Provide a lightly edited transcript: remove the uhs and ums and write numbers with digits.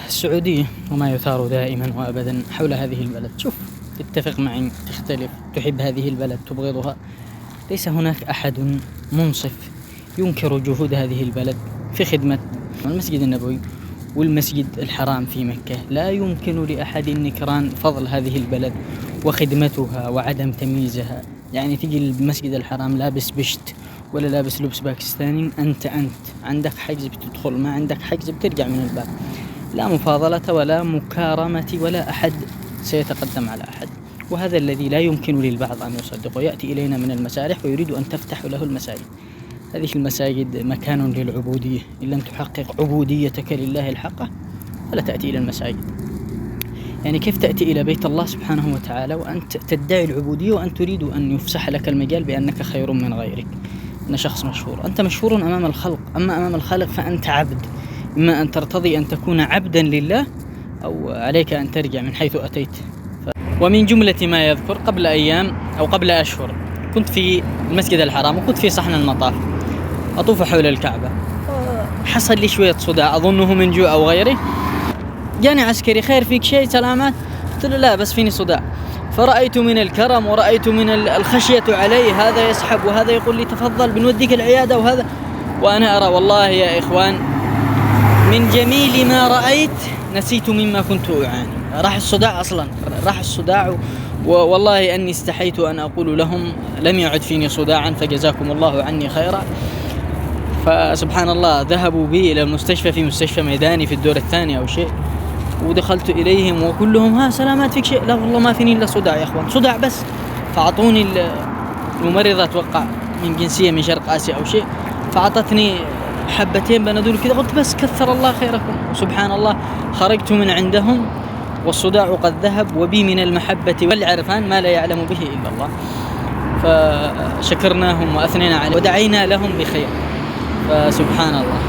السعودية وما يثار دائما وأبدا حول هذه البلد. شوف، تتفق معي، تختلف، تحب هذه البلد، تبغضها، ليس هناك أحد منصف ينكر جهود هذه البلد في خدمة المسجد النبوي والمسجد الحرام في مكة. لا يمكن لأحد نكران فضل هذه البلد وخدمتها وعدم تمييزها. يعني تجي المسجد الحرام لابس بشت ولا لابس لبس باكستاني، أنت عندك حجز بتدخل، ما عندك حجز بترجع من الباب. لا مفاضلة ولا مكارمة ولا أحد سيتقدم على أحد. وهذا الذي لا يمكن للبعض أن يصدقه. يأتي إلينا من المسارح ويريد أن تفتح له المساجد. هذه المساجد مكان للعبودية. إن لم تحقق عبوديتك لله الحقة فلا تأتي إلى المساجد. يعني كيف تأتي إلى بيت الله سبحانه وتعالى وأنت تدعي العبودية وأن تريد أن يفسح لك المجال بأنك خير من غيرك؟ أنا شخص مشهور، أنت مشهور أمام الخلق، أما أمام الخالق فأنت عبد. إما أن ترتضي أن تكون عبدا لله أو عليك أن ترجع من حيث أتيت. ومن جملة ما يذكر، قبل أيام أو قبل أشهر كنت في المسجد الحرام وكنت في صحن المطاف أطوف حول الكعبة. حصل لي شوية صداع أظنه من جوع أو غيره. جاني عسكري، خير فيك شيء؟ سلامات؟ قلت له لا بس فيني صداع. فرأيت من الكرم ورأيت من الخشية علي، هذا يسحب وهذا يقول لي تفضل بنوديك العيادة وهذا. وأنا أرى والله يا إخوان من جميل ما رأيت نسيت مما كنت أعاني. راح الصداع أصلا، راح الصداع. والله أني استحيت أن أقول لهم لم يعد فيني صداعا فجزاكم الله عني خيرا. فسبحان الله ذهبوا بي إلى المستشفى، في مستشفى ميداني في الدور الثاني أو شيء، ودخلت إليهم وكلهم ها سلامات فيك شيء؟ لا والله ما فيني إلا صداع يا أخوان، صداع بس. فأعطوني الممرضة أتوقع من جنسية من شرق آسيا أو شيء، فأعطتني حبتين بنادول كذا، قلت بس كثر الله خيركم. سبحان الله خرجت من عندهم والصداع قد ذهب وبي من المحبة والعرفان ما لا يعلم به إلا الله. فشكرناهم وأثنينا عليهم ودعينا لهم بخير. فسبحان الله.